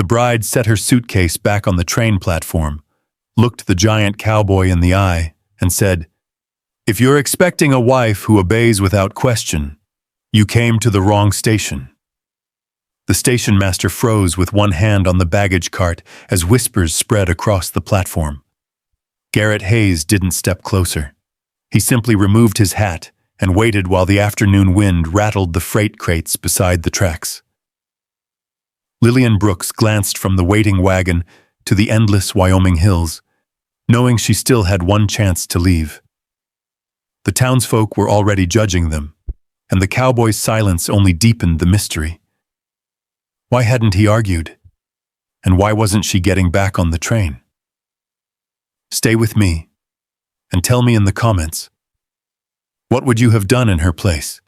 bride set her suitcase back on the train platform, looked the giant cowboy in the eye, and said, "If you're expecting a wife who obeys without question, you came to the wrong station." The station master froze with one hand on the baggage cart as whispers spread across the platform. Garrett Hayes didn't step closer. He simply removed his hat and waited while the afternoon wind rattled the freight crates beside the tracks. Lillian Brooks glanced from the waiting wagon to the endless Wyoming hills, knowing she still had one chance to leave. The townsfolk were already judging them, and the cowboy's silence only deepened the mystery. Why hadn't he argued? And why wasn't she getting back on the train? Stay with me, and tell me in the comments, what would you have done in her place?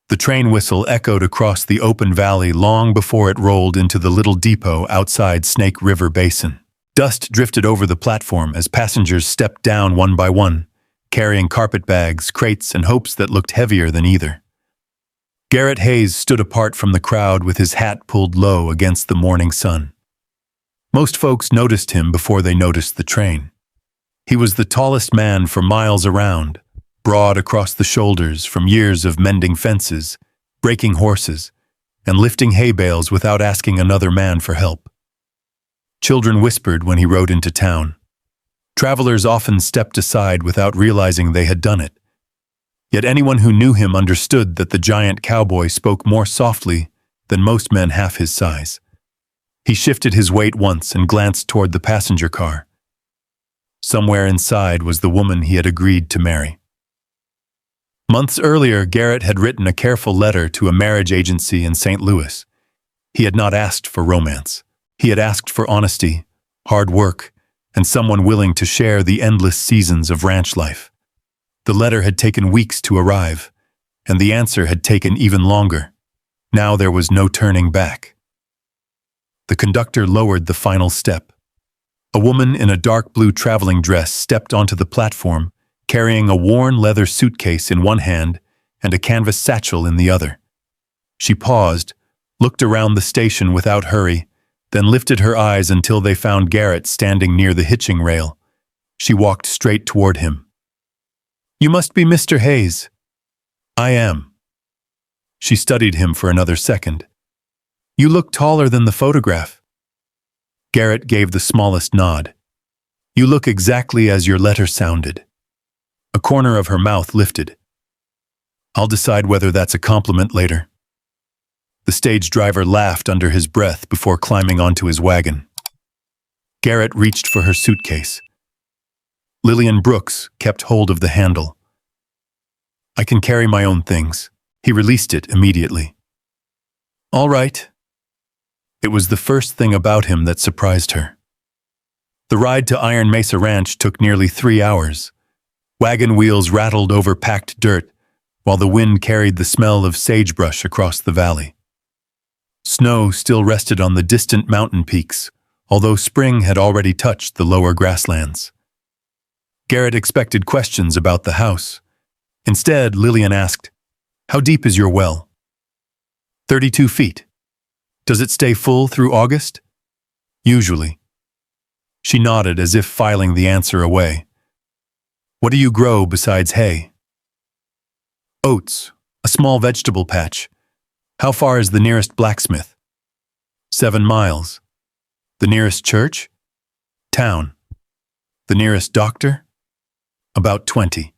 The train whistle echoed across the open valley long before it rolled into the little depot outside Snake River Basin. Dust drifted over the platform as passengers stepped down one by one, carrying carpetbags, crates, and hopes that looked heavier than either. Garrett Hayes stood apart from the crowd with his hat pulled low against the morning sun. Most folks noticed him before they noticed the train. He was the tallest man for miles around, broad across the shoulders from years of mending fences, breaking horses, and lifting hay bales without asking another man for help. Children whispered when he rode into town. Travelers often stepped aside without realizing they had done it. Yet anyone who knew him understood that the giant cowboy spoke more softly than most men half his size. He shifted his weight once and glanced toward the passenger car. Somewhere inside was the woman he had agreed to marry. Months earlier, Garrett had written a careful letter to a marriage agency in St. Louis. He had not asked for romance. He had asked for honesty, hard work, and someone willing to share the endless seasons of ranch life. The letter had taken weeks to arrive, and the answer had taken even longer. Now there was no turning back. The conductor lowered the final step. A woman in a dark blue traveling dress stepped onto the platform, carrying a worn leather suitcase in one hand and a canvas satchel in the other. She paused, looked around the station without hurry, then lifted her eyes until they found Garrett standing near the hitching rail. She walked straight toward him. "You must be Mr. Hayes." "I am." She studied him for another second. "You look taller than the photograph." Garrett gave the smallest nod. "You look exactly as your letter sounded." A corner of her mouth lifted. "I'll decide whether that's a compliment later." The stage driver laughed under his breath before climbing onto his wagon. Garrett reached for her suitcase. Lillian Brooks kept hold of the handle. "I can carry my own things." He released it immediately. "All right." It was the first thing about him that surprised her. The ride to Iron Mesa Ranch took nearly 3 hours. Wagon wheels rattled over packed dirt, while the wind carried the smell of sagebrush across the valley. Snow still rested on the distant mountain peaks, although spring had already touched the lower grasslands. Garrett expected questions about the house. Instead, Lillian asked, "How deep is your well?" 32 feet. "Does it stay full through August?" "Usually." She nodded as if filing the answer away. "What do you grow besides hay?" "Oats, a small vegetable patch." "How far is the nearest blacksmith?" 7 miles. "The nearest church?" "Town." "The nearest doctor?" "About 20.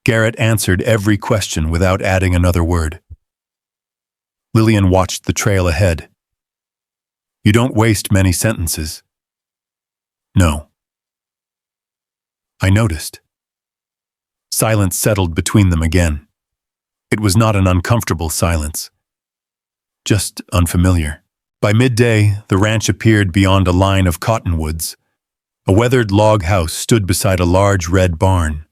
Garrett answered every question without adding another word. Lillian watched the trail ahead. "You don't waste many sentences." "No." "I noticed." Silence settled between them again. It was not an uncomfortable silence, just unfamiliar. By midday, the ranch appeared beyond a line of cottonwoods. A weathered log house stood beside a large red barn.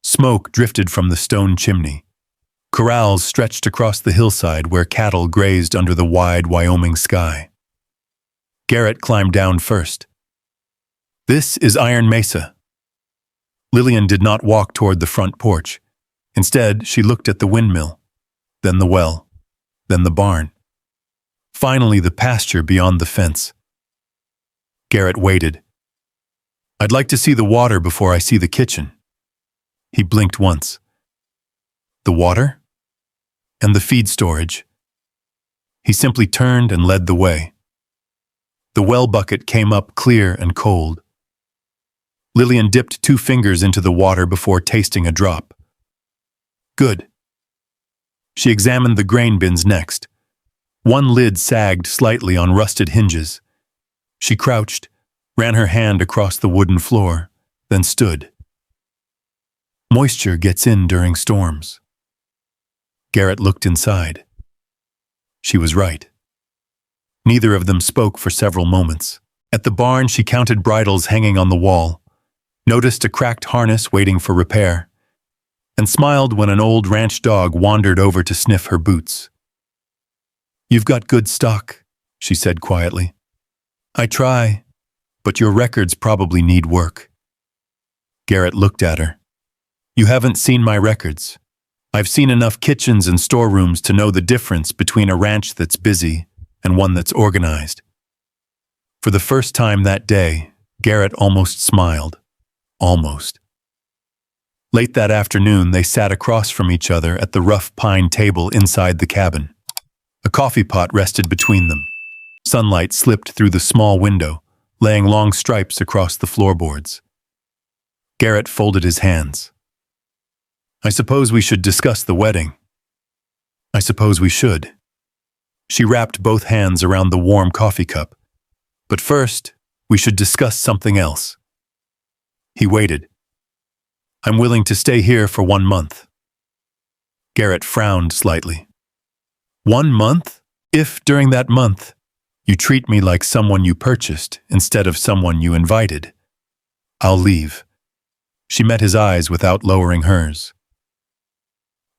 Smoke drifted from the stone chimney. Corrals stretched across the hillside where cattle grazed under the wide Wyoming sky. Garrett climbed down first. "This is Iron Mesa." Lillian did not walk toward the front porch. Instead, she looked at the windmill, then the well, then the barn. Finally, the pasture beyond the fence. Garrett waited. I'd like to see the water before I see the kitchen. He blinked once. The water? And the feed storage. He simply turned and led the way. The well bucket came up clear and cold. Lillian dipped 2 fingers into the water before tasting a drop. Good. She examined the grain bins next. One lid sagged slightly on rusted hinges. She crouched, ran her hand across the wooden floor, then stood. Moisture gets in during storms. Garrett looked inside. She was right. Neither of them spoke for several moments. At the barn, she counted bridles hanging on the wall, noticed a cracked harness waiting for repair, and smiled when an old ranch dog wandered over to sniff her boots. You've got good stock, she said quietly. I try, but your records probably need work. Garrett looked at her. You haven't seen my records. I've seen enough kitchens and storerooms to know the difference between a ranch that's busy and one that's organized. For the first time that day, Garrett almost smiled. Almost. Late that afternoon, they sat across from each other at the rough pine table inside the cabin. A coffee pot rested between them. Sunlight slipped through the small window, laying long stripes across the floorboards. Garrett folded his hands. I suppose we should discuss the wedding. I suppose we should. She wrapped both hands around the warm coffee cup. But first, we should discuss something else. He waited. I'm willing to stay here for 1 month. Garrett frowned slightly. 1 month? If, during that month, you treat me like someone you purchased instead of someone you invited, I'll leave. She met his eyes without lowering hers.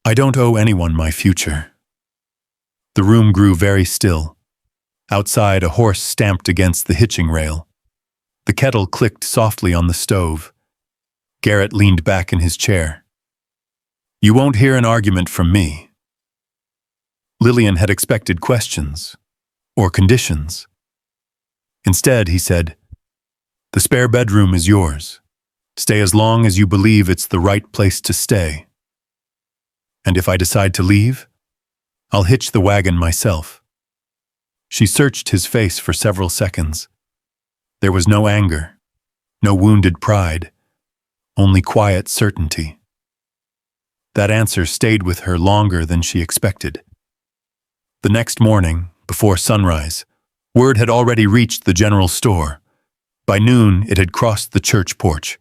I don't owe anyone my future. The room grew very still. Outside, a horse stamped against the hitching rail. The kettle clicked softly on the stove. Garrett leaned back in his chair. You won't hear an argument from me. Lillian had expected questions, or conditions. Instead, he said, the spare bedroom is yours. Stay as long as you believe it's the right place to stay. And if I decide to leave, I'll hitch the wagon myself. She searched his face for several seconds. There was no anger, no wounded pride, only quiet certainty. That answer stayed with her longer than she expected. The next morning, before sunrise, word had already reached the general store. By noon, it had crossed the church porch.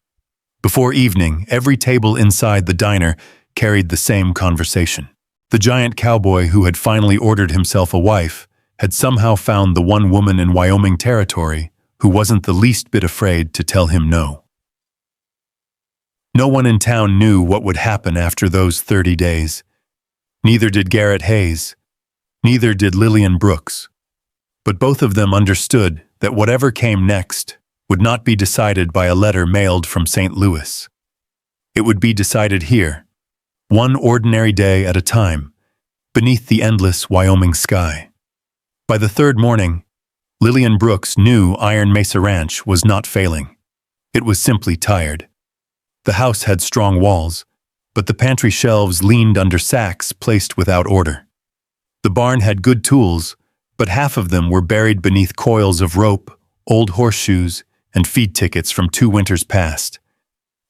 Before evening, every table inside the diner carried the same conversation. The giant cowboy who had finally ordered himself a wife had somehow found the one woman in Wyoming territory who wasn't the least bit afraid to tell him no. No one in town knew what would happen after those 30 days. Neither did Garrett Hayes. Neither did Lillian Brooks. But both of them understood that whatever came next would not be decided by a letter mailed from St. Louis. It would be decided here, one ordinary day at a time, beneath the endless Wyoming sky. By the third morning, Lillian Brooks knew Iron Mesa Ranch was not failing. It was simply tired. The house had strong walls, but the pantry shelves leaned under sacks placed without order. The barn had good tools, but half of them were buried beneath coils of rope, old horseshoes, and feed tickets from 2 winters past.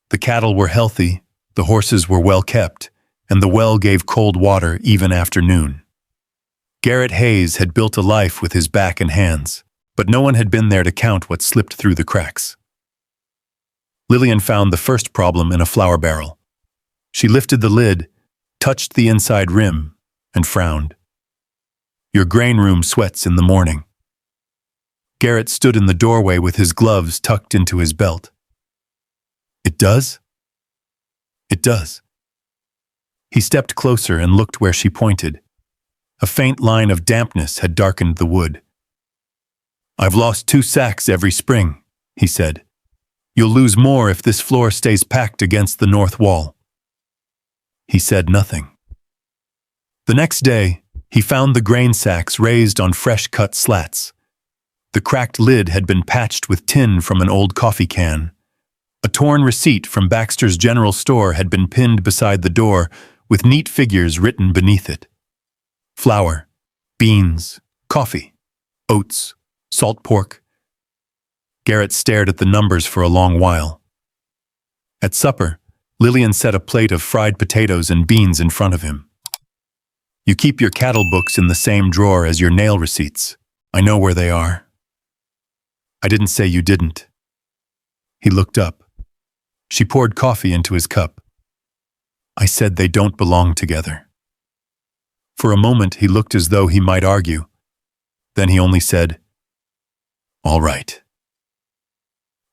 The cattle were healthy, the horses were well kept, and the well gave cold water even after noon. Garrett Hayes had built a life with his back and hands, but no one had been there to count what slipped through the cracks. Lillian found the first problem in a flour barrel. She lifted the lid, touched the inside rim, and frowned. Your grain room sweats in the morning. Garrett stood in the doorway with his gloves tucked into his belt. It does? It does. He stepped closer and looked where she pointed. A faint line of dampness had darkened the wood. I've lost 2 sacks every spring, he said. You'll lose more if this floor stays packed against the north wall. He said nothing. The next day, He found the grain sacks raised on fresh-cut slats. The cracked lid had been patched with tin from an old coffee can. A torn receipt from Baxter's General Store had been pinned beside the door with neat figures written beneath it. Flour, beans, coffee, oats, salt pork. Garrett stared at the numbers for a long while. At supper, Lillian set a plate of fried potatoes and beans in front of him. You keep your cattle books in the same drawer as your nail receipts. I know where they are. I didn't say you didn't. He looked up. She poured coffee into his cup. I said they don't belong together. For a moment he looked as though he might argue. Then he only said, "All right."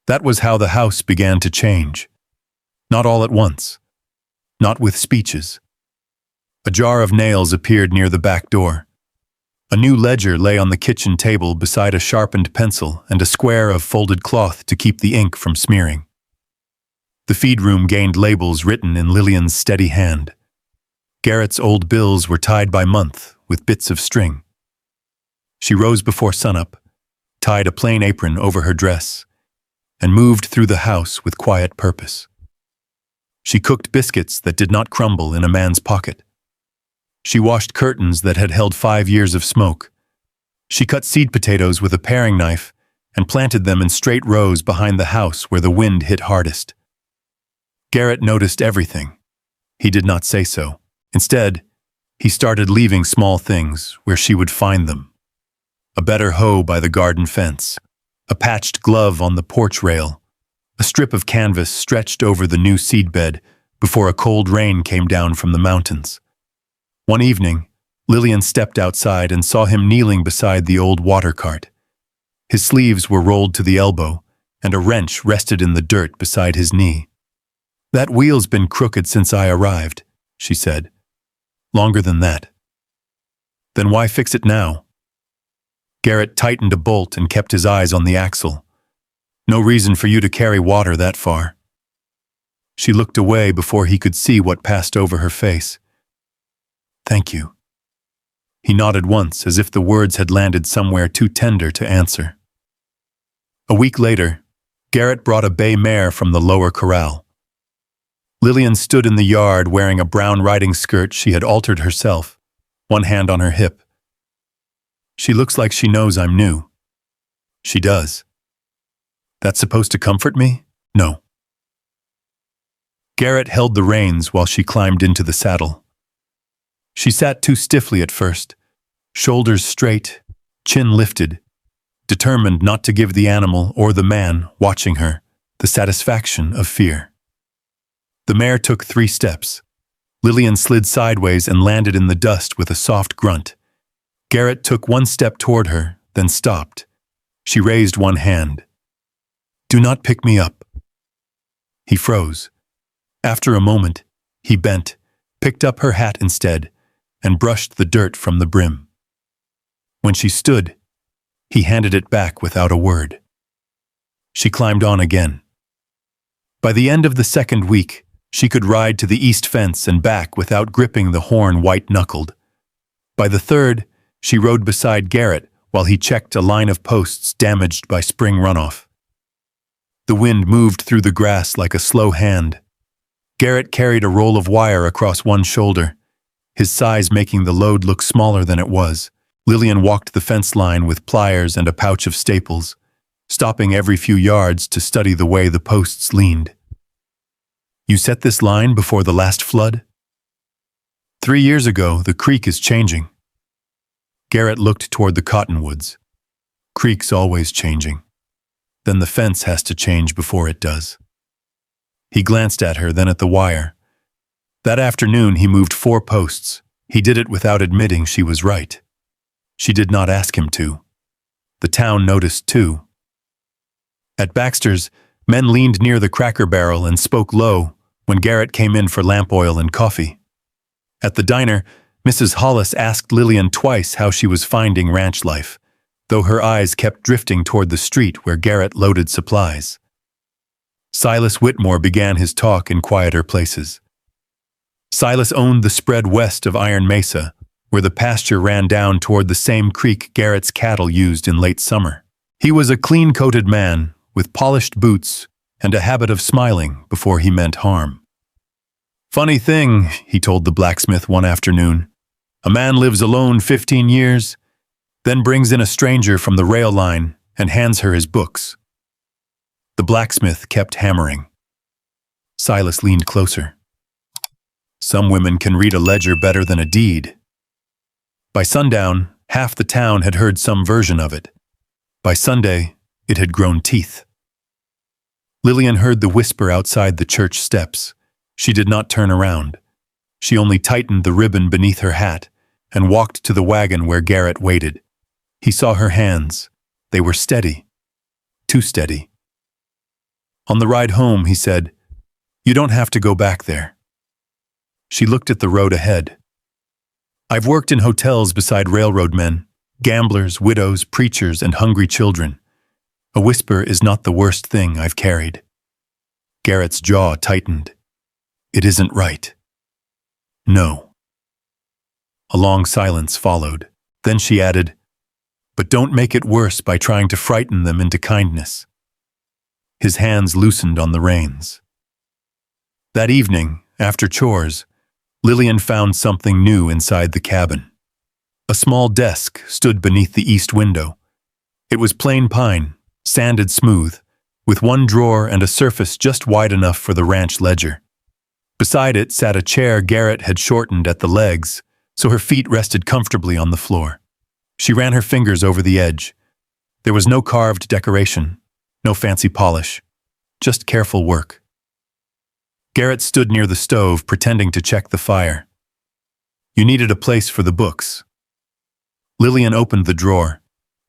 That was how the house began to change. Not all at once. Not with speeches. A jar of nails appeared near the back door. A new ledger lay on the kitchen table beside a sharpened pencil and a square of folded cloth to keep the ink from smearing. The feed room gained labels written in Lillian's steady hand. Garrett's old bills were tied by month with bits of string. She rose before sunup, tied a plain apron over her dress, and moved through the house with quiet purpose. She cooked biscuits that did not crumble in a man's pocket. She washed curtains that had held 5 years of smoke. She cut seed potatoes with a paring knife and planted them in straight rows behind the house where the wind hit hardest. Garrett noticed everything. He did not say so. Instead, he started leaving small things where she would find them. A better hoe by the garden fence, a patched glove on the porch rail, a strip of canvas stretched over the new seedbed before a cold rain came down from the mountains. One evening, Lillian stepped outside and saw him kneeling beside the old water cart. His sleeves were rolled to the elbow, and a wrench rested in the dirt beside his knee. "That wheel's been crooked since I arrived," she said. "Longer than that." "Then why fix it now?" Garrett tightened a bolt and kept his eyes on the axle. "No reason for you to carry water that far." She looked away before he could see what passed over her face. "Thank you." He nodded once, as if the words had landed somewhere too tender to answer. A week later, Garrett brought a bay mare from the lower corral. Lillian stood in the yard wearing a brown riding skirt she had altered herself, one hand on her hip. "She looks like she knows I'm new." "She does." "That's supposed to comfort me?" "No." Garrett held the reins while she climbed into the saddle. She sat too stiffly at first, shoulders straight, chin lifted, determined not to give the animal or the man watching her the satisfaction of fear. The mare took 3 steps. Lillian slid sideways and landed in the dust with a soft grunt. Garrett took 1 step toward her, then stopped. She raised one hand. "Do not pick me up." He froze. After a moment, he bent, picked up her hat instead, and brushed the dirt from the brim. When she stood, he handed it back without a word. She climbed on again. By the end of the 2nd week, she could ride to the east fence and back without gripping the horn white-knuckled. By the 3rd, she rode beside Garrett while he checked a line of posts damaged by spring runoff. The wind moved through the grass like a slow hand. Garrett carried a roll of wire across one shoulder, his size making the load look smaller than it was. Lillian walked the fence line with pliers and a pouch of staples, stopping every few yards to study the way the posts leaned. "You set this line before the last flood?" "3 years ago, the creek is changing." Garrett looked toward the cottonwoods. "Creek's always changing. Then the fence has to change before it does." He glanced at her, then at the wire. That afternoon he moved 4 posts. He did it without admitting she was right. She did not ask him to. The town noticed too. At Baxter's, men leaned near the cracker barrel and spoke low when Garrett came in for lamp oil and coffee. At the diner, Mrs. Hollis asked Lillian twice how she was finding ranch life, though her eyes kept drifting toward the street where Garrett loaded supplies. Silas Whitmore began his talk in quieter places. Silas owned the spread west of Iron Mesa, where the pasture ran down toward the same creek Garrett's cattle used in late summer. He was a clean-coated man with polished boots and a habit of smiling before he meant harm. "Funny thing," he told the blacksmith one afternoon. "A man lives alone 15 years, then brings in a stranger from the rail line and hands her his books." The blacksmith kept hammering. Silas leaned closer. "Some women can read a ledger better than a deed." By sundown, half the town had heard some version of it. By Sunday, it had grown teeth. Lillian heard the whisper outside the church steps. She did not turn around. She only tightened the ribbon beneath her hat and walked to the wagon where Garrett waited. He saw her hands. They were steady. Too steady. On the ride home, he said, "You don't have to go back there." She looked at the road ahead. "I've worked in hotels beside railroad men, gamblers, widows, preachers, and hungry children. A whisper is not the worst thing I've carried." Garrett's jaw tightened. "It isn't right." "No." A long silence followed. Then she added, "But don't make it worse by trying to frighten them into kindness." His hands loosened on the reins. That evening, after chores, Lillian found something new inside the cabin. A small desk stood beneath the east window. It was plain pine, sanded smooth, with one drawer and a surface just wide enough for the ranch ledger. Beside it sat a chair Garrett had shortened at the legs, so her feet rested comfortably on the floor. She ran her fingers over the edge. There was no carved decoration, no fancy polish, just careful work. Garrett stood near the stove, pretending to check the fire. "You needed a place for the books." Lillian opened the drawer.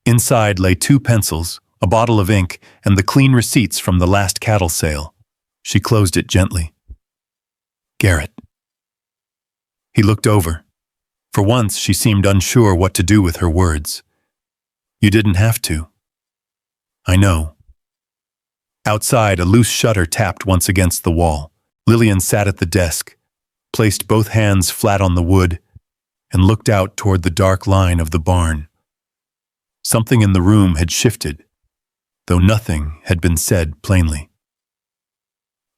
Inside lay 2 pencils, a bottle of ink, and the clean receipts from the last cattle sale. She closed it gently. "Garrett." He looked over. For once, she seemed unsure what to do with her words. "You didn't have to." "I know." Outside, a loose shutter tapped once against the wall. Lillian sat at the desk, placed both hands flat on the wood, and looked out toward the dark line of the barn. Something in the room had shifted, though nothing had been said plainly.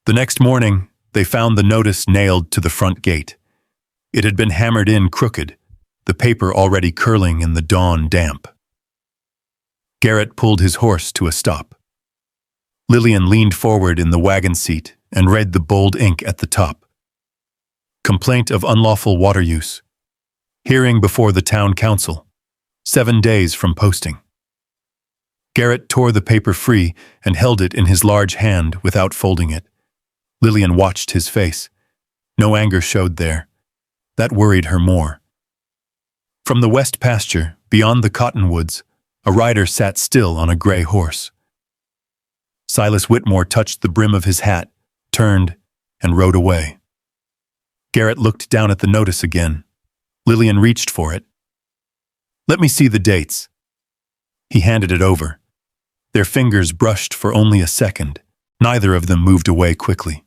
The next morning, they found the notice nailed to the front gate. It had been hammered in crooked, the paper already curling in the dawn damp. Garrett pulled his horse to a stop. Lillian leaned forward in the wagon seat and read the bold ink at the top. Complaint of unlawful water use. Hearing before the town council. 7 days from posting. Garrett tore the paper free and held it in his large hand without folding it. Lillian watched his face. No anger showed there. That worried her more. From the west pasture, beyond the cottonwoods, a rider sat still on a gray horse. Silas Whitmore touched the brim of his hat, turned, and rode away. Garrett looked down at the notice again. Lillian reached for it. "Let me see the dates." He handed it over. Their fingers brushed for only a second. Neither of them moved away quickly.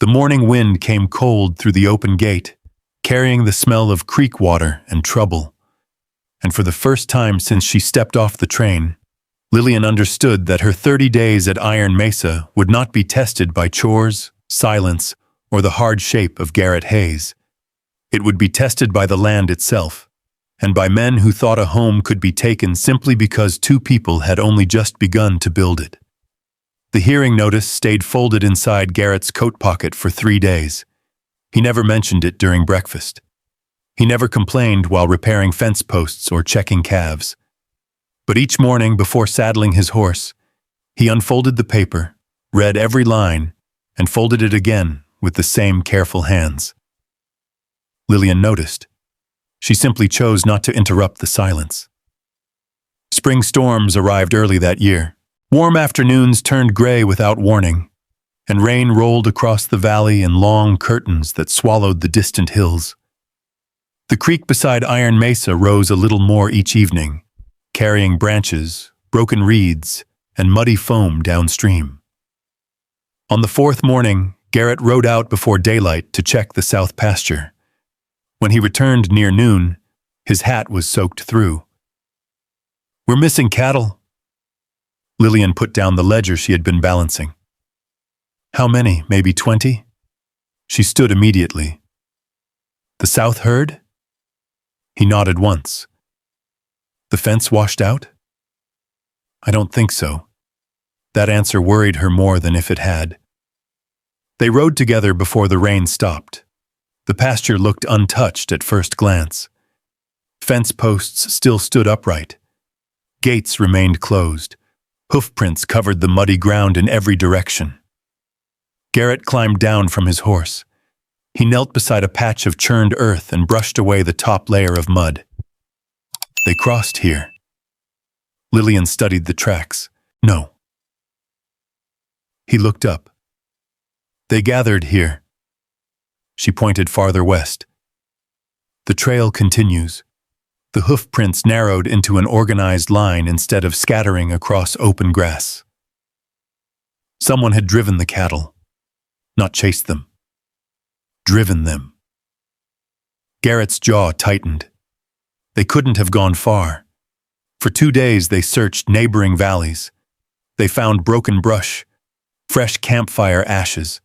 The morning wind came cold through the open gate, carrying the smell of creek water and trouble. And for the first time since she stepped off the train, Lillian understood that her 30 days at Iron Mesa would not be tested by chores, silence, or the hard shape of Garrett Hayes. It would be tested by the land itself, and by men who thought a home could be taken simply because 2 people had only just begun to build it. The hearing notice stayed folded inside Garrett's coat pocket for 3 days. He never mentioned it during breakfast. He never complained while repairing fence posts or checking calves. But each morning before saddling his horse, he unfolded the paper, read every line, and folded it again with the same careful hands. Lillian noticed. She simply chose not to interrupt the silence. Spring storms arrived early that year. Warm afternoons turned gray without warning, and rain rolled across the valley in long curtains that swallowed the distant hills. The creek beside Iron Mesa rose a little more each evening, carrying branches, broken reeds, and muddy foam downstream. On the 4th morning, Garrett rode out before daylight to check the south pasture. When he returned near noon, his hat was soaked through. "We're missing cattle." Lillian put down the ledger she had been balancing. "How many? Maybe 20? She stood immediately. "The south herd?" He nodded once. "The fence washed out?" "I don't think so." That answer worried her more than if it had. They rode together before the rain stopped. The pasture looked untouched at first glance. Fence posts still stood upright. Gates remained closed. Hoofprints covered the muddy ground in every direction. Garrett climbed down from his horse. He knelt beside a patch of churned earth and brushed away the top layer of mud. They crossed here. Lillian studied the tracks. No. He looked up. They gathered here. She pointed farther west. The trail continues. The hoofprints narrowed into an organized line instead of scattering across open grass. Someone had driven the cattle, not chased them. Driven them. Garrett's jaw tightened. They couldn't have gone far. For 2 days they searched neighboring valleys. They found broken brush, fresh campfire ashes,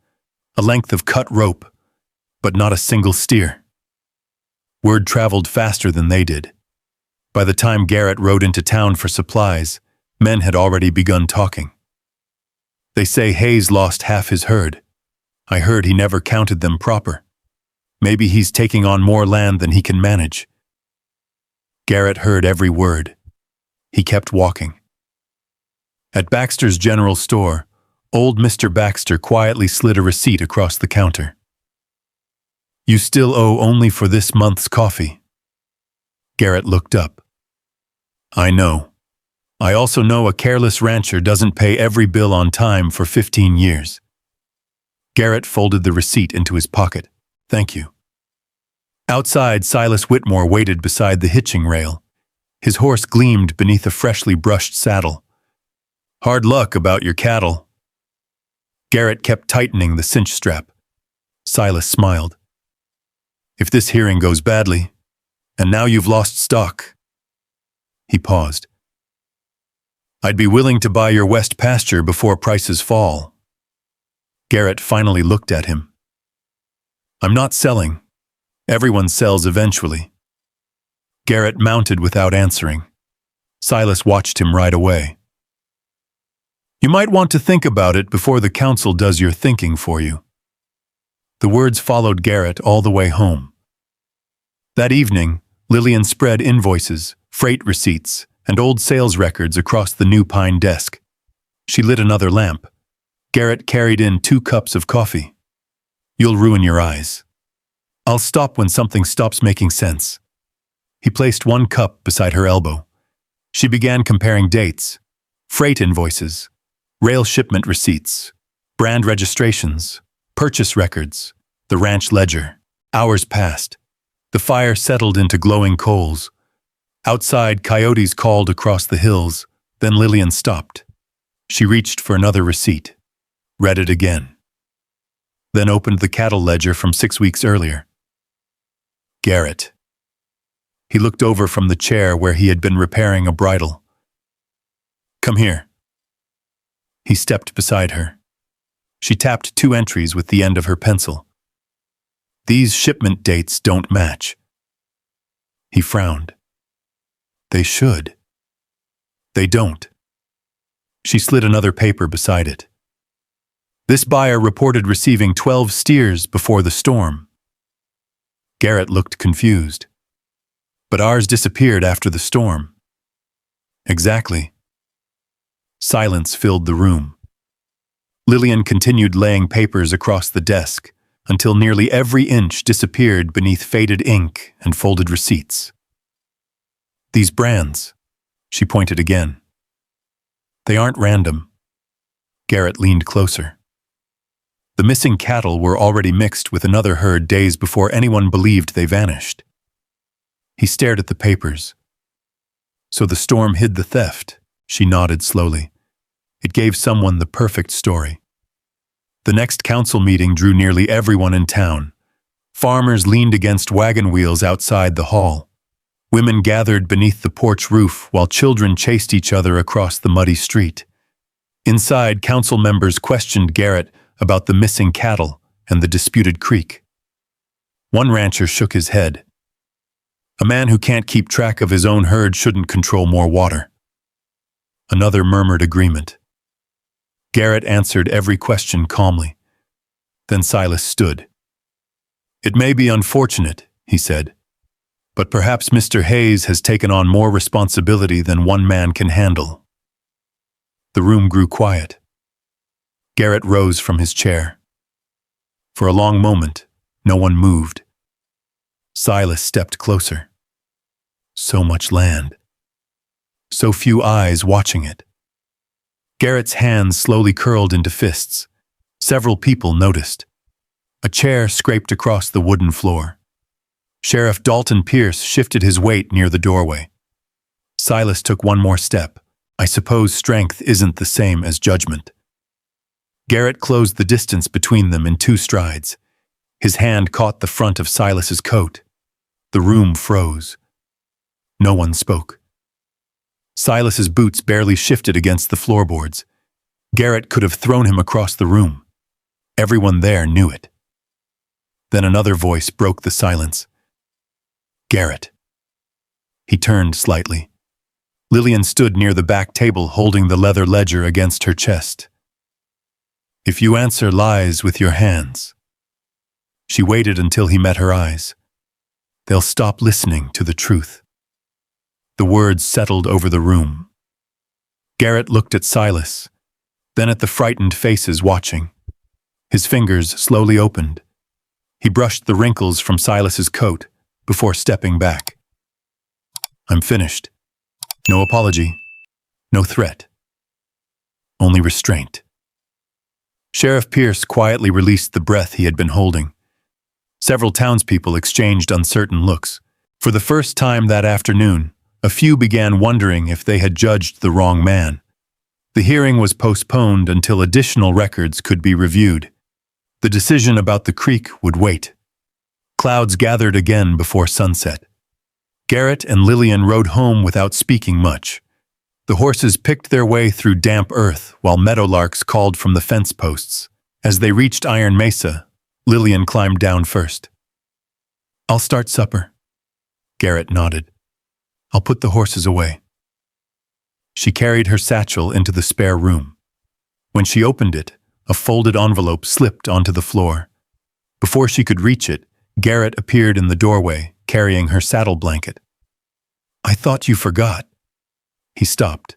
a length of cut rope, but not a single steer. Word traveled faster than they did. By the time Garrett rode into town for supplies, men had already begun talking. "They say Hayes lost half his herd. I heard he never counted them proper. Maybe he's taking on more land than he can manage." Garrett heard every word. He kept walking. At Baxter's general store, old Mr. Baxter quietly slid a receipt across the counter. "You still owe only for this month's coffee." Garrett looked up. "I know. I also know a careless rancher doesn't pay every bill on time for 15 years. Garrett folded the receipt into his pocket. "Thank you." Outside, Silas Whitmore waited beside the hitching rail. His horse gleamed beneath a freshly brushed saddle. "Hard luck about your cattle." Garrett kept tightening the cinch strap. Silas smiled. "If this hearing goes badly, and now you've lost stock." He paused. "I'd be willing to buy your west pasture before prices fall." Garrett finally looked at him. "I'm not selling. Everyone sells eventually." Garrett mounted without answering. Silas watched him ride away. "You might want to think about it before the council does your thinking for you." The words followed Garrett all the way home. That evening, Lillian spread invoices, freight receipts, and old sales records across the new pine desk. She lit another lamp. Garrett carried in 2 cups of coffee. "You'll ruin your eyes." "I'll stop when something stops making sense." He placed 1 cup beside her elbow. She began comparing dates, freight invoices, rail shipment receipts, brand registrations, purchase records, the ranch ledger. Hours passed. The fire settled into glowing coals. Outside, coyotes called across the hills. Then Lillian stopped. She reached for another receipt, read it again, then opened the cattle ledger from 6 weeks earlier. Garrett. He looked over from the chair where he had been repairing a bridle. "Come here." He stepped beside her. She tapped 2 entries with the end of her pencil. "These shipment dates don't match." He frowned. "They should." "They don't." She slid another paper beside it. "This buyer reported receiving 12 steers before the storm." Garrett looked confused. "But ours disappeared after the storm." "Exactly." Silence filled the room. Lillian continued laying papers across the desk until nearly every inch disappeared beneath faded ink and folded receipts. "These brands," she pointed again. "They aren't random." Garrett leaned closer. The missing cattle were already mixed with another herd days before anyone believed they vanished. He stared at the papers. "So the storm hid the theft," she nodded slowly. "It gave someone the perfect story." The next council meeting drew nearly everyone in town. Farmers leaned against wagon wheels outside the hall. Women gathered beneath the porch roof while children chased each other across the muddy street. Inside, council members questioned Garrett about the missing cattle and the disputed creek. One rancher shook his head. A man who can't keep track of his own herd shouldn't control more water. Another murmured agreement. Garrett answered every question calmly. Then Silas stood. "It may be unfortunate," he said, "but perhaps Mr. Hayes has taken on more responsibility than one man can handle." The room grew quiet. Garrett rose from his chair. For a long moment, no one moved. Silas stepped closer. So much land. So few eyes watching it. Garrett's hands slowly curled into fists. Several people noticed. A chair scraped across the wooden floor. Sheriff Dalton Pierce shifted his weight near the doorway. Silas took one more step. I suppose strength isn't the same as judgment. Garrett closed the distance between them in 2 strides. His hand caught the front of Silas's coat. The room froze. No one spoke. Silas's boots barely shifted against the floorboards. Garrett could have thrown him across the room. Everyone there knew it. Then another voice broke the silence. "Garrett." He turned slightly. Lillian stood near the back table holding the leather ledger against her chest. "If you answer lies with your hands." She waited until he met her eyes. "They'll stop listening to the truth." The words settled over the room. Garrett looked at Silas, then at the frightened faces watching. His fingers slowly opened. He brushed the wrinkles from Silas's coat before stepping back. "I'm finished. No apology, no threat. Only restraint." Sheriff Pierce quietly released the breath he had been holding. Several townspeople exchanged uncertain looks. For the first time that afternoon, a few began wondering if they had judged the wrong man. The hearing was postponed until additional records could be reviewed. The decision about the creek would wait. Clouds gathered again before sunset. Garrett and Lillian rode home without speaking much. The horses picked their way through damp earth while meadowlarks called from the fence posts. As they reached Iron Mesa, Lillian climbed down first. "I'll start supper." Garrett nodded. "I'll put the horses away." She carried her satchel into the spare room. When she opened it, a folded envelope slipped onto the floor. Before she could reach it, Garrett appeared in the doorway, carrying her saddle blanket. "I thought you forgot." He stopped.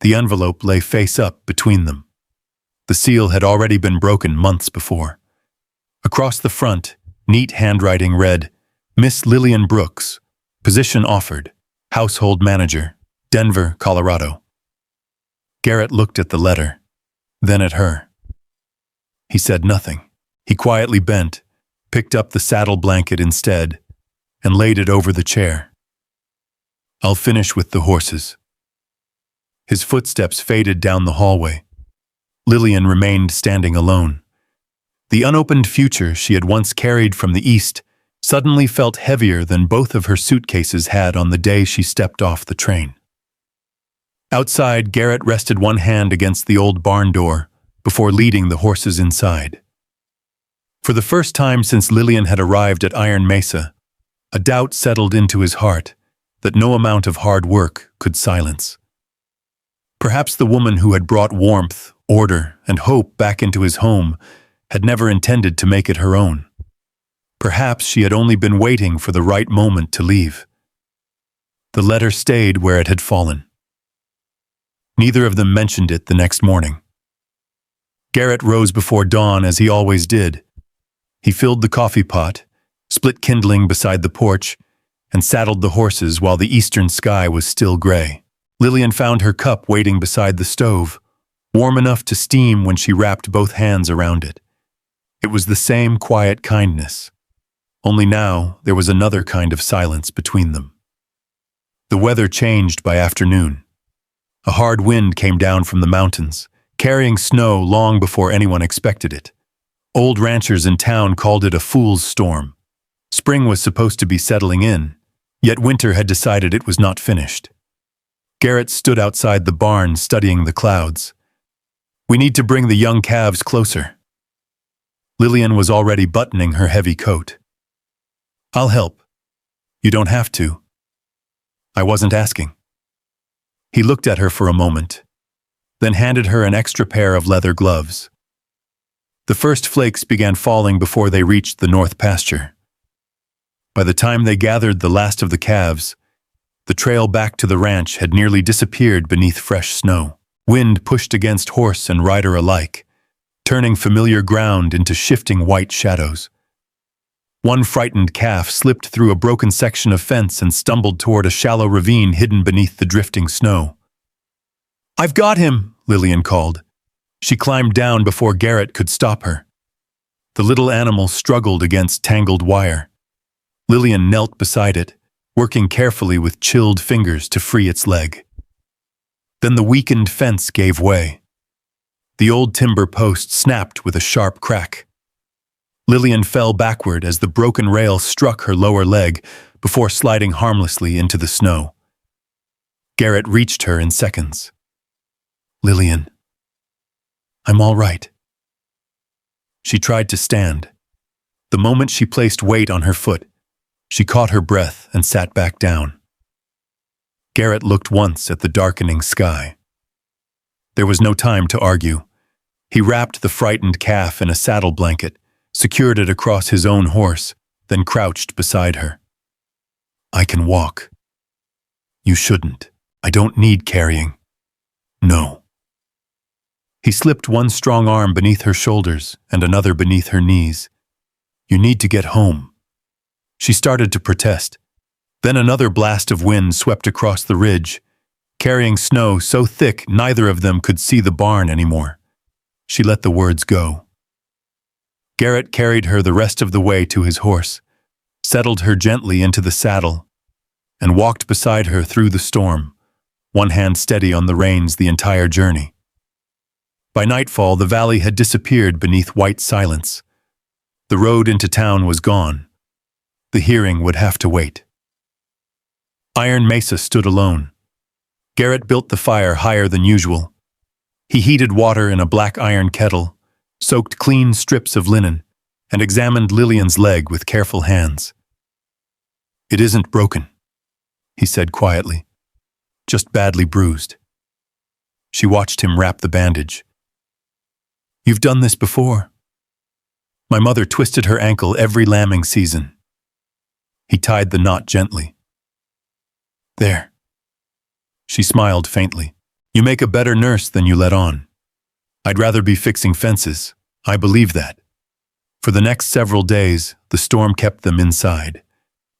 The envelope lay face up between them. The seal had already been broken months before. Across the front, neat handwriting read, "Miss Lillian Brooks, position offered, household manager, Denver, Colorado." Garrett looked at the letter, then at her. He said nothing. He quietly bent, picked up the saddle blanket instead, and laid it over the chair. "I'll finish with the horses." His footsteps faded down the hallway. Lillian remained standing alone. The unopened future she had once carried from the east suddenly felt heavier than both of her suitcases had on the day she stepped off the train. Outside, Garrett rested one hand against the old barn door before leading the horses inside. For the first time since Lillian had arrived at Iron Mesa, a doubt settled into his heart that no amount of hard work could silence. Perhaps the woman who had brought warmth, order, and hope back into his home had never intended to make it her own. Perhaps she had only been waiting for the right moment to leave. The letter stayed where it had fallen. Neither of them mentioned it the next morning. Garrett rose before dawn as he always did. He filled the coffee pot, split kindling beside the porch, and saddled the horses while the eastern sky was still gray. Lillian found her cup waiting beside the stove, warm enough to steam when she wrapped both hands around it. It was the same quiet kindness. Only now there was another kind of silence between them. The weather changed by afternoon. A hard wind came down from the mountains, carrying snow long before anyone expected it. Old ranchers in town called it a fool's storm. Spring was supposed to be settling in, yet winter had decided it was not finished. Garrett stood outside the barn studying the clouds. "We need to bring the young calves closer." Lillian was already buttoning her heavy coat. "I'll help." "You don't have to." "I wasn't asking." He looked at her for a moment, then handed her an extra pair of leather gloves. The first flakes began falling before they reached the north pasture. By the time they gathered the last of the calves, the trail back to the ranch had nearly disappeared beneath fresh snow. Wind pushed against horse and rider alike, turning familiar ground into shifting white shadows. One frightened calf slipped through a broken section of fence and stumbled toward a shallow ravine hidden beneath the drifting snow. "I've got him!" Lillian called. She climbed down before Garrett could stop her. The little animal struggled against tangled wire. Lillian knelt beside it, working carefully with chilled fingers to free its leg. Then the weakened fence gave way. The old timber post snapped with a sharp crack. Lillian fell backward as the broken rail struck her lower leg before sliding harmlessly into the snow. Garrett reached her in seconds. "Lillian, I'm all right." She tried to stand. The moment she placed weight on her foot, she caught her breath and sat back down. Garrett looked once at the darkening sky. There was no time to argue. He wrapped the frightened calf in a saddle blanket, secured it across his own horse, then crouched beside her. "I can walk." "You shouldn't. I don't need carrying." "No." He slipped one strong arm beneath her shoulders and another beneath her knees. "You need to get home." She started to protest. Then another blast of wind swept across the ridge, carrying snow so thick neither of them could see the barn anymore. She let the words go. Garrett carried her the rest of the way to his horse, settled her gently into the saddle, and walked beside her through the storm, one hand steady on the reins the entire journey. By nightfall, the valley had disappeared beneath white silence. The road into town was gone. The hearing would have to wait. Iron Mesa stood alone. Garrett built the fire higher than usual. He heated water in a black iron kettle, soaked clean strips of linen, and examined Lillian's leg with careful hands. "It isn't broken," he said quietly, "just badly bruised." She watched him wrap the bandage. "You've done this before." "My mother twisted her ankle every lambing season." He tied the knot gently. "There." She smiled faintly. "You make a better nurse than you let on. I'd rather be fixing fences. I believe that." For the next several days, the storm kept them inside.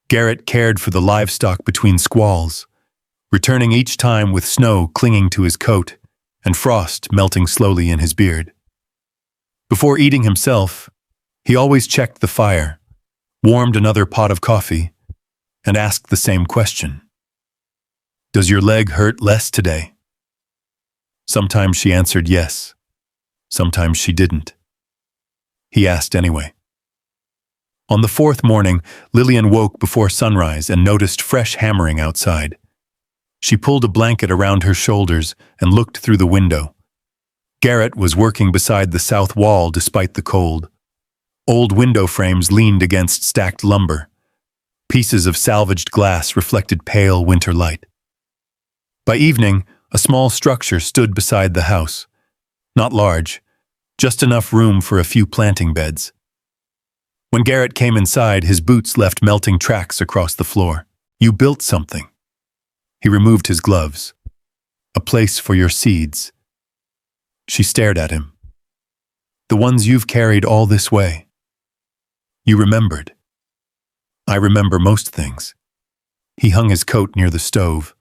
Garrett cared for the livestock between squalls, returning each time with snow clinging to his coat and frost melting slowly in his beard. Before eating himself, he always checked the fire, warmed another pot of coffee, and asked the same question. "Does your leg hurt less today?" Sometimes she answered yes. Sometimes she didn't. He asked anyway. On the fourth morning, Lillian woke before sunrise and noticed fresh hammering outside. She pulled a blanket around her shoulders and looked through the window. Garrett was working beside the south wall despite the cold. Old window frames leaned against stacked lumber. Pieces of salvaged glass reflected pale winter light. By evening, a small structure stood beside the house. Not large, just enough room for a few planting beds. When Garrett came inside, his boots left melting tracks across the floor. "You built something." He removed his gloves. "A place for your seeds." She stared at him. "The ones you've carried all this way." "You remembered." "I remember most things." He hung his coat near the stove.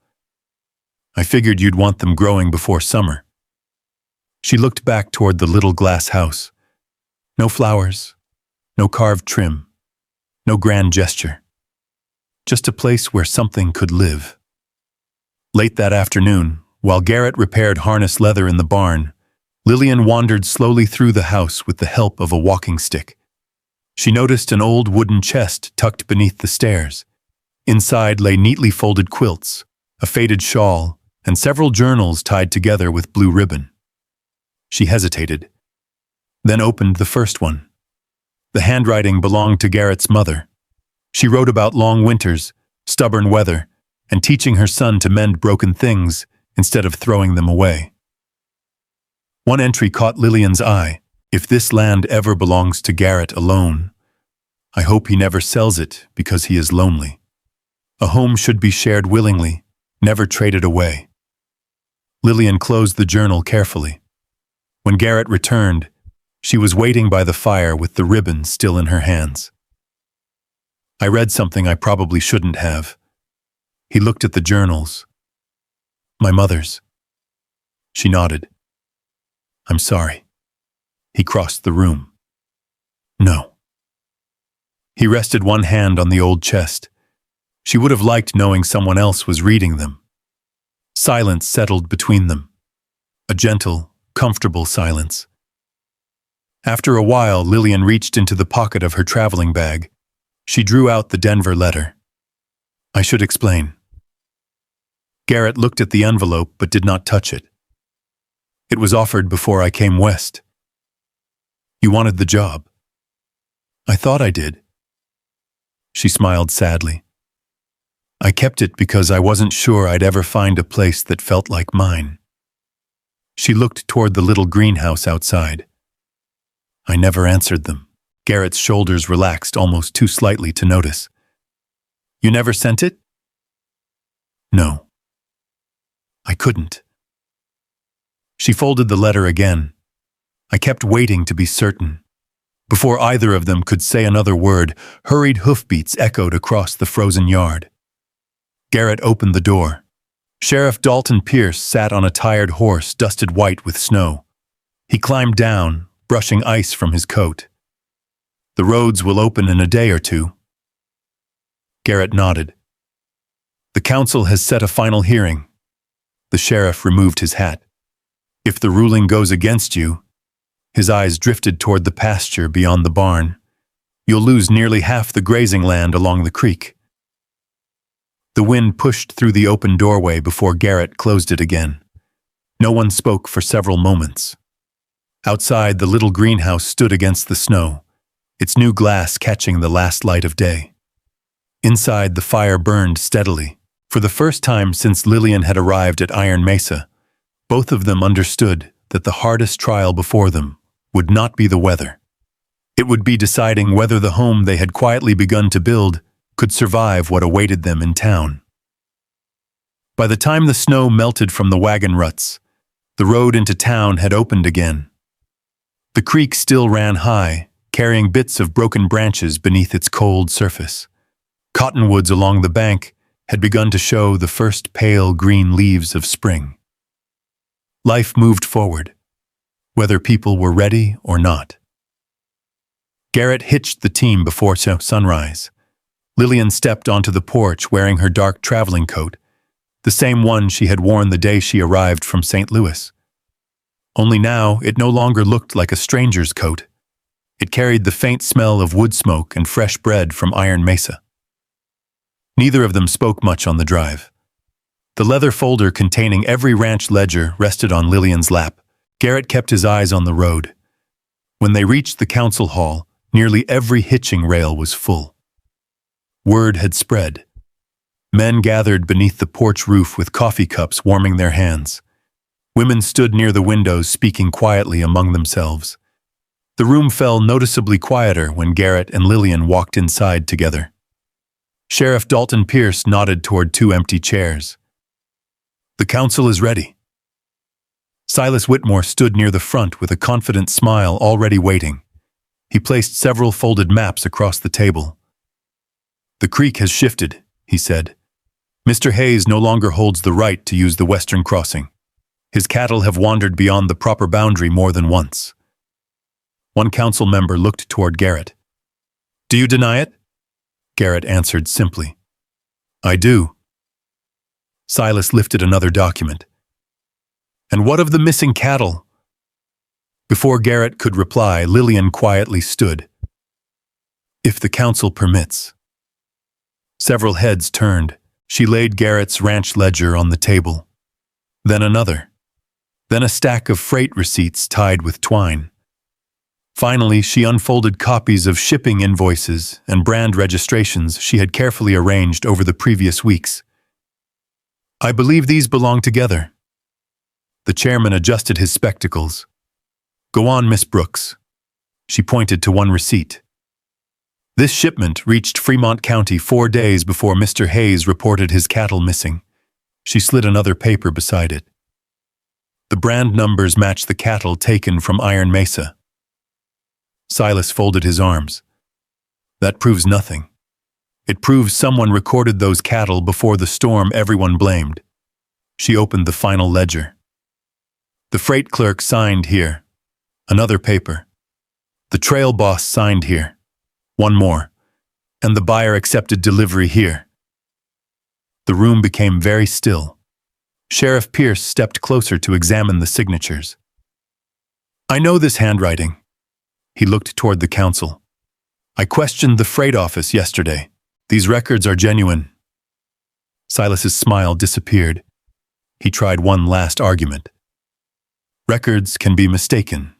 "I figured you'd want them growing before summer." She looked back toward the little glass house. No flowers, no carved trim, no grand gesture. Just a place where something could live. Late that afternoon, while Garrett repaired harness leather in the barn, Lillian wandered slowly through the house with the help of a walking stick. She noticed an old wooden chest tucked beneath the stairs. Inside lay neatly folded quilts, a faded shawl, and several journals tied together with blue ribbon. She hesitated, then opened the first one. The handwriting belonged to Garrett's mother. She wrote about long winters, stubborn weather, and teaching her son to mend broken things instead of throwing them away. One entry caught Lillian's eye. If this land ever belongs to Garrett alone, I hope he never sells it because he is lonely. A home should be shared willingly, never traded away. Lillian closed the journal carefully. When Garrett returned, she was waiting by the fire with the ribbon still in her hands. I read something I probably shouldn't have. He looked at the journals. My mother's. She nodded. I'm sorry. He crossed the room. No. He rested one hand on the old chest. She would have liked knowing someone else was reading them. Silence settled between them. A gentle, comfortable silence. After a while, Lillian reached into the pocket of her traveling bag. She drew out the Denver letter. I should explain. Garrett looked at the envelope but did not touch it. It was offered before I came west. You wanted the job. I thought I did. She smiled sadly. I kept it because I wasn't sure I'd ever find a place that felt like mine. She looked toward the little greenhouse outside. I never answered them. Garrett's shoulders relaxed almost too slightly to notice. You never sent it? No. I couldn't. She folded the letter again. I kept waiting to be certain. Before either of them could say another word, hurried hoofbeats echoed across the frozen yard. Garrett opened the door. Sheriff Dalton Pierce sat on a tired horse dusted white with snow. He climbed down, brushing ice from his coat. The roads will open in a day or two. Garrett nodded. The council has set a final hearing. The sheriff removed his hat. If the ruling goes against you, his eyes drifted toward the pasture beyond the barn, you'll lose nearly half the grazing land along the creek. The wind pushed through the open doorway before Garrett closed it again. No one spoke for several moments. Outside, the little greenhouse stood against the snow, its new glass catching the last light of day. Inside, the fire burned steadily. For the first time since Lillian had arrived at Iron Mesa, both of them understood that the hardest trial before them would not be the weather. It would be deciding whether the home they had quietly begun to build could survive what awaited them in town. By the time the snow melted from the wagon ruts, the road into town had opened again. The creek still ran high, carrying bits of broken branches beneath its cold surface. Cottonwoods along the bank had begun to show the first pale green leaves of spring. Life moved forward, whether people were ready or not. Garrett hitched the team before sunrise. Lillian stepped onto the porch wearing her dark traveling coat, the same one she had worn the day she arrived from St. Louis. Only now it no longer looked like a stranger's coat. It carried the faint smell of wood smoke and fresh bread from Iron Mesa. Neither of them spoke much on the drive. The leather folder containing every ranch ledger rested on Lillian's lap. Garrett kept his eyes on the road. When they reached the council hall, nearly every hitching rail was full. Word had spread. Men gathered beneath the porch roof with coffee cups warming their hands. Women stood near the windows speaking quietly among themselves. The room fell noticeably quieter when Garrett and Lillian walked inside together. Sheriff Dalton Pierce nodded toward two empty chairs. The council is ready. Silas Whitmore stood near the front with a confident smile already waiting. He placed several folded maps across the table. The creek has shifted, he said. Mr. Hayes no longer holds the right to use the western crossing. His cattle have wandered beyond the proper boundary more than once. One council member looked toward Garrett. Do you deny it? Garrett answered simply. I do. Silas lifted another document. And what of the missing cattle? Before Garrett could reply, Lillian quietly stood. "If the council permits." Several heads turned. She laid Garrett's ranch ledger on the table. Then another. Then a stack of freight receipts tied with twine. Finally, she unfolded copies of shipping invoices and brand registrations she had carefully arranged over the previous weeks. "I believe these belong together." The chairman adjusted his spectacles. "Go on, Miss Brooks." She pointed to one receipt. "This shipment reached Fremont County 4 days before Mr. Hayes reported his cattle missing." She slid another paper beside it. "The brand numbers match the cattle taken from Iron Mesa." Silas folded his arms. "That proves nothing. It proves someone recorded those cattle before the storm everyone blamed." She opened the final ledger. "The freight clerk signed here. Another paper. The trail boss signed here. One more. And the buyer accepted delivery here." The room became very still. Sheriff Pierce stepped closer to examine the signatures. "I know this handwriting." He looked toward the council. "I questioned the freight office yesterday. These records are genuine." Silas's smile disappeared. He tried one last argument. "Records can be mistaken."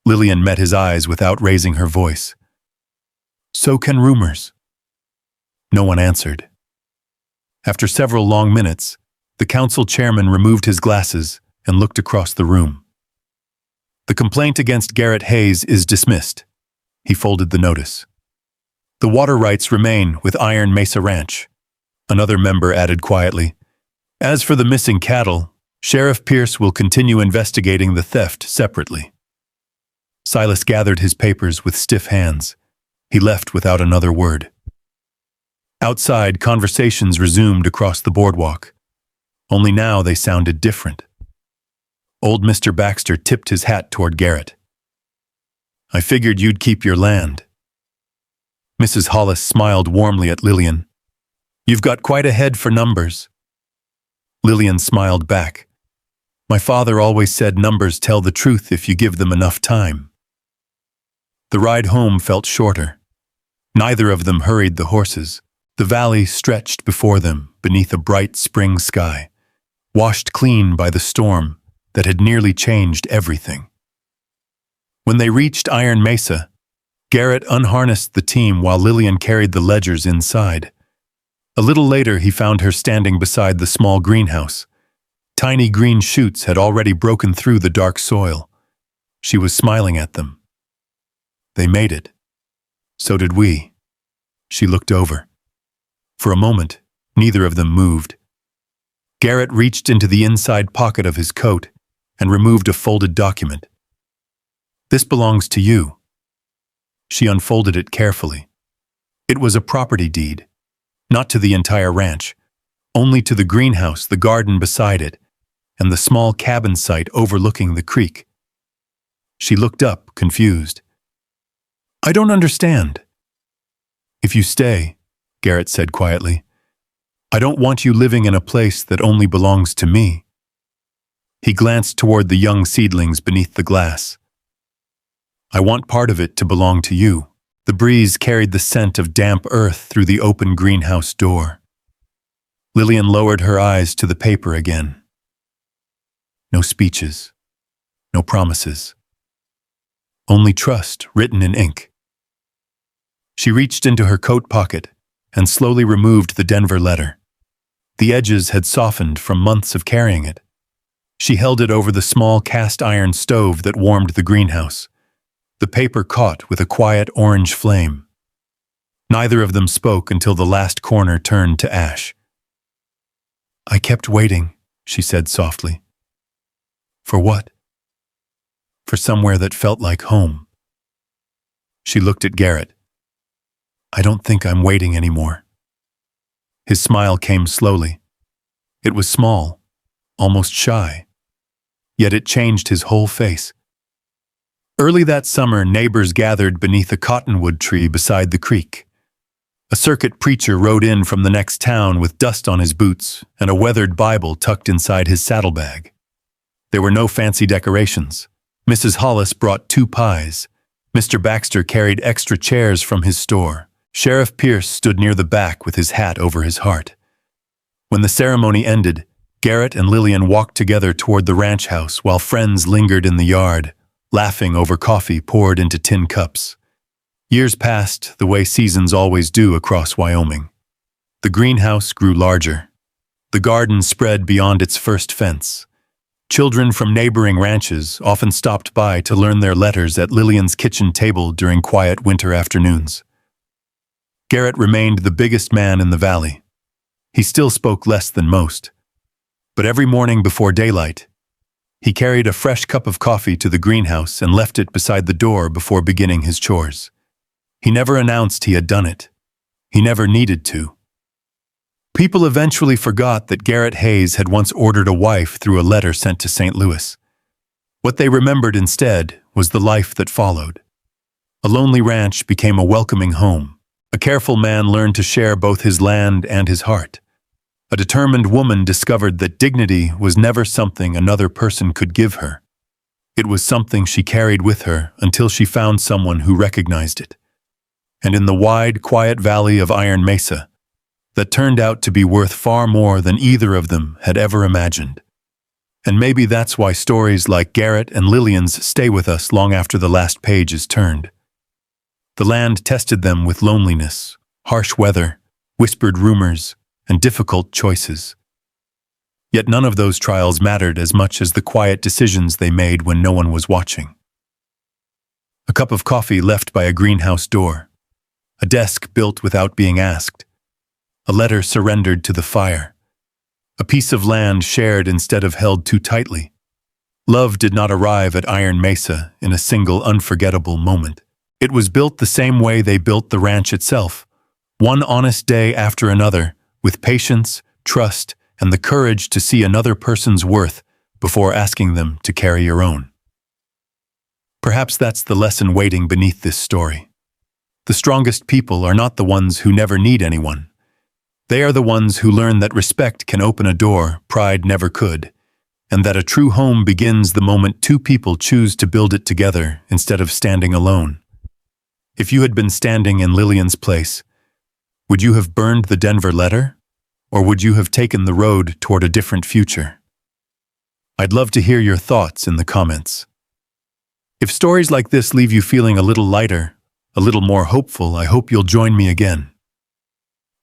Lillian met his eyes without raising her voice. "So can rumors." No one answered. After several long minutes, the council chairman removed his glasses and looked across the room. "The complaint against Garrett Hayes is dismissed." He folded the notice. "The water rights remain with Iron Mesa Ranch." Another member added quietly, "As for the missing cattle, Sheriff Pierce will continue investigating the theft separately." Silas gathered his papers with stiff hands. He left without another word. Outside, conversations resumed across the boardwalk. Only now they sounded different. Old Mr. Baxter tipped his hat toward Garrett. "I figured you'd keep your land." Mrs. Hollis smiled warmly at Lillian. "You've got quite a head for numbers." Lillian smiled back. "My father always said numbers tell the truth if you give them enough time." The ride home felt shorter. Neither of them hurried the horses. The valley stretched before them beneath a bright spring sky, washed clean by the storm that had nearly changed everything. When they reached Iron Mesa, Garrett unharnessed the team while Lillian carried the ledgers inside. A little later, he found her standing beside the small greenhouse. Tiny green shoots had already broken through the dark soil. She was smiling at them. "They made it. So did we." She looked over. For a moment, neither of them moved. Garrett reached into the inside pocket of his coat and removed a folded document. "This belongs to you." She unfolded it carefully. It was a property deed, not to the entire ranch, only to the greenhouse, the garden beside it, and the small cabin site overlooking the creek. She looked up, confused. "I don't understand." "If you stay," Garrett said quietly, "I don't want you living in a place that only belongs to me." He glanced toward the young seedlings beneath the glass. "I want part of it to belong to you." The breeze carried the scent of damp earth through the open greenhouse door. Lillian lowered her eyes to the paper again. No speeches, no promises. Only trust written in ink. She reached into her coat pocket and slowly removed the Denver letter. The edges had softened from months of carrying it. She held it over the small cast iron stove that warmed the greenhouse. The paper caught with a quiet orange flame. Neither of them spoke until the last corner turned to ash. "I kept waiting," she said softly. "For what?" "For somewhere that felt like home." She looked at Garrett. "I don't think I'm waiting anymore." His smile came slowly. It was small, almost shy. Yet it changed his whole face. Early that summer, neighbors gathered beneath a cottonwood tree beside the creek. A circuit preacher rode in from the next town with dust on his boots and a weathered Bible tucked inside his saddlebag. There were no fancy decorations, Mrs. Hollis brought 2 pies. Mr. Baxter carried extra chairs from his store. Sheriff Pierce stood near the back with his hat over his heart. When the ceremony ended, Garrett and Lillian walked together toward the ranch house while friends lingered in the yard, laughing over coffee poured into tin cups. Years passed the way seasons always do across Wyoming. The greenhouse grew larger. The garden spread beyond its first fence. Children from neighboring ranches often stopped by to learn their letters at Lillian's kitchen table during quiet winter afternoons. Garrett remained the biggest man in the valley. He still spoke less than most. But every morning before daylight, he carried a fresh cup of coffee to the greenhouse and left it beside the door before beginning his chores. He never announced he had done it. He never needed to. People eventually forgot that Garrett Hayes had once ordered a wife through a letter sent to St. Louis. What they remembered instead was the life that followed. A lonely ranch became a welcoming home. A careful man learned to share both his land and his heart. A determined woman discovered that dignity was never something another person could give her. It was something she carried with her until she found someone who recognized it. And in the wide, quiet valley of Iron Mesa, that turned out to be worth far more than either of them had ever imagined. And maybe that's why stories like Garrett and Lillian's stay with us long after the last page is turned. The land tested them with loneliness, harsh weather, whispered rumors, and difficult choices. Yet none of those trials mattered as much as the quiet decisions they made when no one was watching. A cup of coffee left by a greenhouse door. A desk built without being asked. A letter surrendered to the fire. A piece of land shared instead of held too tightly. Love did not arrive at Iron Mesa in a single unforgettable moment. It was built the same way they built the ranch itself, one honest day after another, with patience, trust, and the courage to see another person's worth before asking them to carry your own. Perhaps that's the lesson waiting beneath this story. The strongest people are not the ones who never need anyone. They are the ones who learn that respect can open a door pride never could, and that a true home begins the moment 2 people choose to build it together instead of standing alone. If you had been standing in Lillian's place, would you have burned the Denver letter, or would you have taken the road toward a different future? I'd love to hear your thoughts in the comments. If stories like this leave you feeling a little lighter, a little more hopeful, I hope you'll join me again.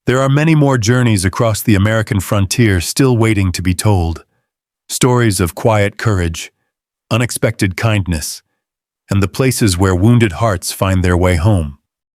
There are many more journeys across the American frontier still waiting to be told. Stories of quiet courage, unexpected kindness, and the places where wounded hearts find their way home.